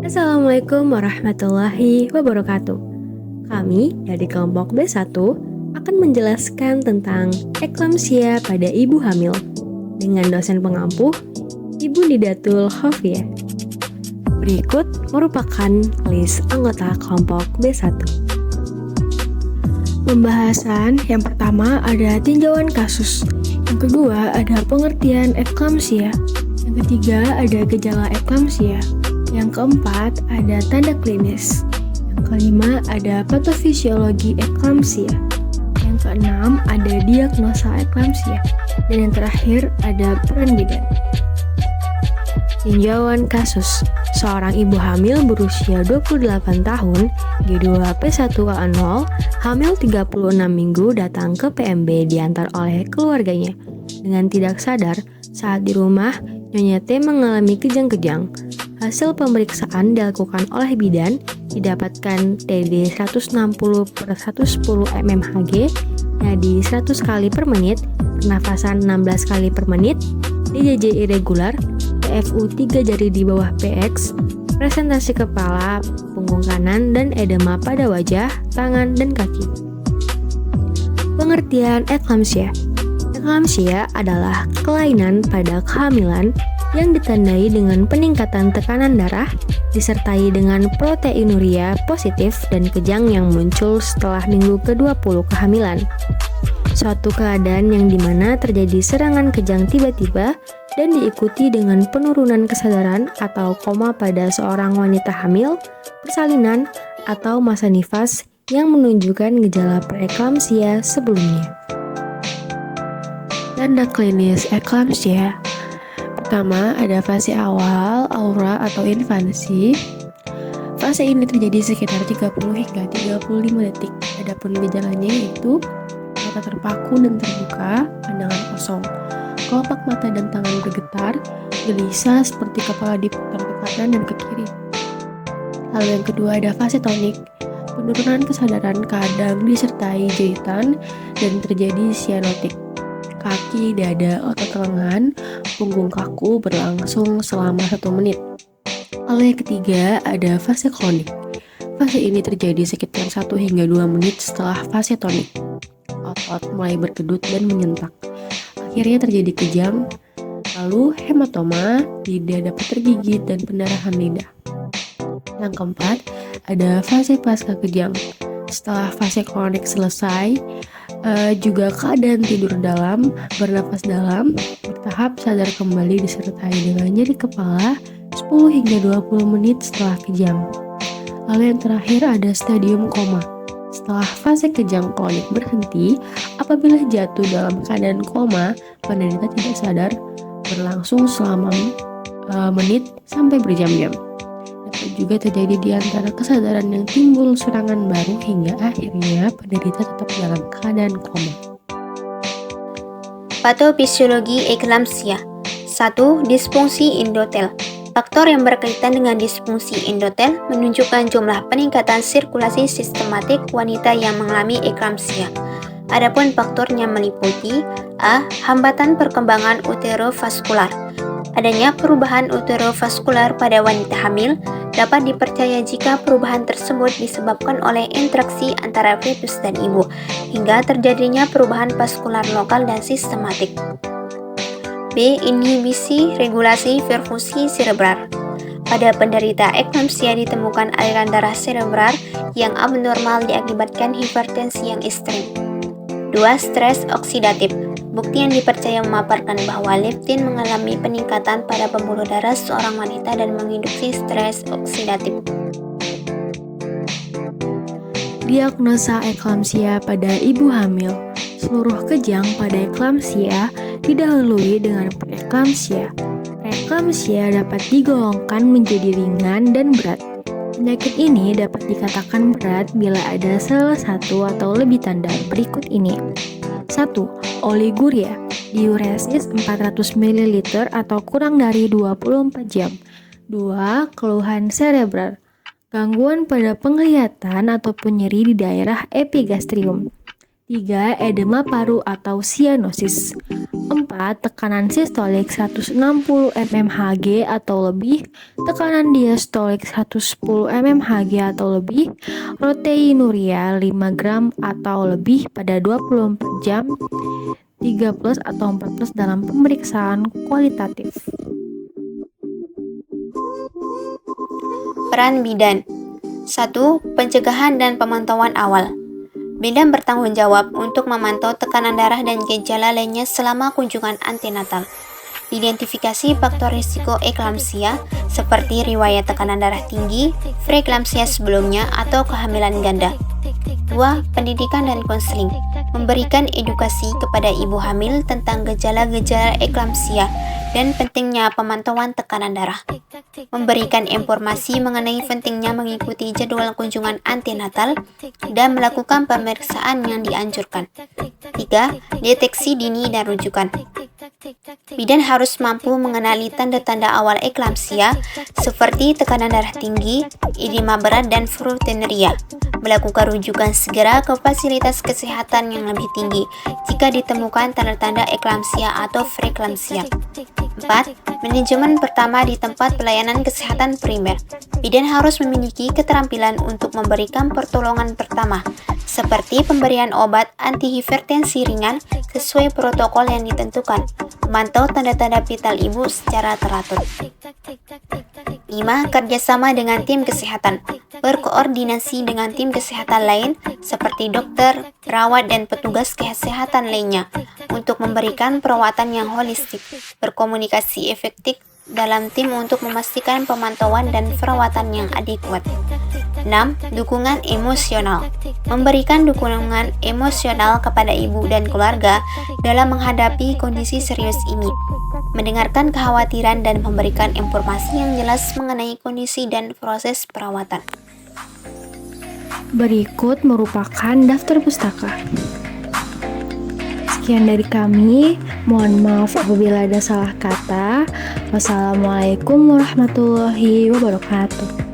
Assalamualaikum warahmatullahi wabarakatuh. Kami dari kelompok B1 akan menjelaskan tentang eklamsia pada ibu hamil dengan dosen pengampu Ibu Nidatul Khofiah. Berikut merupakan list anggota kelompok B1. Pembahasan yang pertama ada tinjauan kasus, yang kedua ada pengertian eklamsia, yang ketiga ada gejala eklamsia, yang keempat ada tanda klinis, yang kelima ada patofisiologi eklamsia, yang keenam ada diagnosa eklamsia, dan yang terakhir ada peran bidan. Tinjauan kasus. Seorang ibu hamil berusia 28 tahun, G2P1A0, hamil 36 minggu datang ke PMB diantar oleh keluarganya. Dengan tidak sadar, saat di rumah, Nyonya T mengalami kejang-kejang. Hasil pemeriksaan dilakukan oleh bidan, didapatkan TD 160/110 mmHg, nadi 100 kali per menit, pernafasan 16 kali per menit, DJJ irregular, PFU 3 jari di bawah PX, presentasi kepala, punggung kanan, dan edema pada wajah, tangan, dan kaki. Pengertian eklamsia. Eklamsia adalah kelainan pada kehamilan yang ditandai dengan peningkatan tekanan darah, disertai dengan proteinuria positif dan kejang yang muncul setelah minggu ke-20 kehamilan. Suatu keadaan yang dimana terjadi serangan kejang tiba-tiba dan diikuti dengan penurunan kesadaran atau koma pada seorang wanita hamil, persalinan, atau masa nifas yang menunjukkan gejala preeklamsia sebelumnya. Tanda klinis eklamsia. Pertama, ada fase awal, aura atau infansi. Fase ini terjadi sekitar 30 hingga 35 detik. Adapun gejalanya yaitu mata terpaku dan terbuka, pandangan kosong, kelopak mata dan tangan bergetar, gelisah seperti kepala diputar ke kanan dan ke kiri. Lalu yang kedua ada fase tonik. Penurunan kesadaran kadang disertai jahitan dan terjadi sianotik. Kaki, dada, otot lengan, punggung kaku berlangsung selama 1 menit. Lalu yang ketiga ada fase klonik. Fase ini terjadi sekitar 1 hingga 2 menit setelah fase tonik. Otot mulai berkedut dan menyentak. Akhirnya terjadi kejang, lalu hematoma, lidah dapat tergigit dan pendarahan lidah. Yang keempat ada fase pasca kejang. Setelah fase klonik selesai, juga keadaan tidur dalam, bernafas dalam, bertahap sadar kembali disertai dengan nyeri kepala 10 hingga 20 menit setelah kejang. Lalu yang terakhir ada stadium koma. Setelah fase kejang klonik berhenti, apabila jatuh dalam keadaan koma, penderita tidak sadar, berlangsung selama menit sampai berjam-jam. Dapat juga terjadi di antara kesadaran yang timbul serangan baru hingga akhirnya penderita tetap dalam keadaan koma. Patofisiologi eklamsia. 1. Disfungsi endotel. Faktor yang berkaitan dengan disfungsi endotel menunjukkan jumlah peningkatan sirkulasi sistematik wanita yang mengalami eklamsia. Adapun faktornya meliputi A. Hambatan perkembangan uterovaskular. Adanya perubahan uterovaskular pada wanita hamil dapat dipercaya jika perubahan tersebut disebabkan oleh interaksi antara fetus dan ibu, hingga terjadinya perubahan vaskular lokal dan sistematik. B. Inhibisi regulasi perfusi cerebral. Pada penderita eklamsia ditemukan aliran darah cerebral yang abnormal diakibatkan hipertensi yang ekstrim. 2. Stres oksidatif. Bukti yang dipercaya memaparkan bahwa leptin mengalami peningkatan pada pembuluh darah seorang wanita dan menginduksi stres oksidatif. Diagnosa eklamsia pada ibu hamil. Seluruh kejang pada eklamsia didahului dengan preeklamsia. Preeklamsia dapat digolongkan menjadi ringan dan berat. Penyakit ini dapat dikatakan berat bila ada salah satu atau lebih tanda berikut ini. 1. Oliguria, diuresis 400 ml atau kurang dari 24 jam. 2. Keluhan cerebral, gangguan pada penglihatan ataupun nyeri di daerah epigastrium. 3. Edema paru atau sianosis. 4. Tekanan sistolik 160 mmHg atau lebih, tekanan diastolik 110 mmHg atau lebih, proteinuria 5 gram atau lebih pada 24 jam, 3+ atau 4+ dalam pemeriksaan kualitatif. Peran bidan. 1. Pencegahan dan pemantauan awal. Bidan bertanggung jawab untuk memantau tekanan darah dan gejala lainnya selama kunjungan antenatal. Identifikasi faktor risiko eklamsia seperti riwayat tekanan darah tinggi, preeklamsia sebelumnya, atau kehamilan ganda. 2. Pendidikan dan konseling. Memberikan edukasi kepada ibu hamil tentang gejala-gejala eklamsia dan pentingnya pemantauan tekanan darah. Memberikan informasi mengenai pentingnya mengikuti jadwal kunjungan antenatal dan melakukan pemeriksaan yang dianjurkan. 3. Deteksi dini dan rujukan. Bidan harus mampu mengenali tanda-tanda awal eklamsia seperti tekanan darah tinggi, edema berat, dan proteinuria. Melakukan rujukan segera ke fasilitas kesehatan yang lebih tinggi jika ditemukan tanda-tanda eklamsia atau preeklamsia. 4. Manajemen pertama di tempat pelayanan kesehatan primer. Bidan harus memiliki keterampilan untuk memberikan pertolongan pertama, seperti pemberian obat antihipertensi ringan sesuai protokol yang ditentukan, memantau tanda-tanda vital ibu secara teratur. 5. Kerjasama dengan tim kesehatan. Berkoordinasi dengan tim kesehatan lain seperti dokter, perawat, dan petugas kesehatan lainnya untuk memberikan perawatan yang holistik. Berkomunikasi efektif dalam tim untuk memastikan pemantauan dan perawatan yang adekuat. 6. Dukungan emosional. Memberikan dukungan emosional kepada ibu dan keluarga dalam menghadapi kondisi serius ini. Mendengarkan kekhawatiran dan memberikan informasi yang jelas mengenai kondisi dan proses perawatan. Berikut merupakan daftar pustaka. Sekian dari kami, mohon maaf apabila ada salah kata. Wassalamualaikum warahmatullahi wabarakatuh.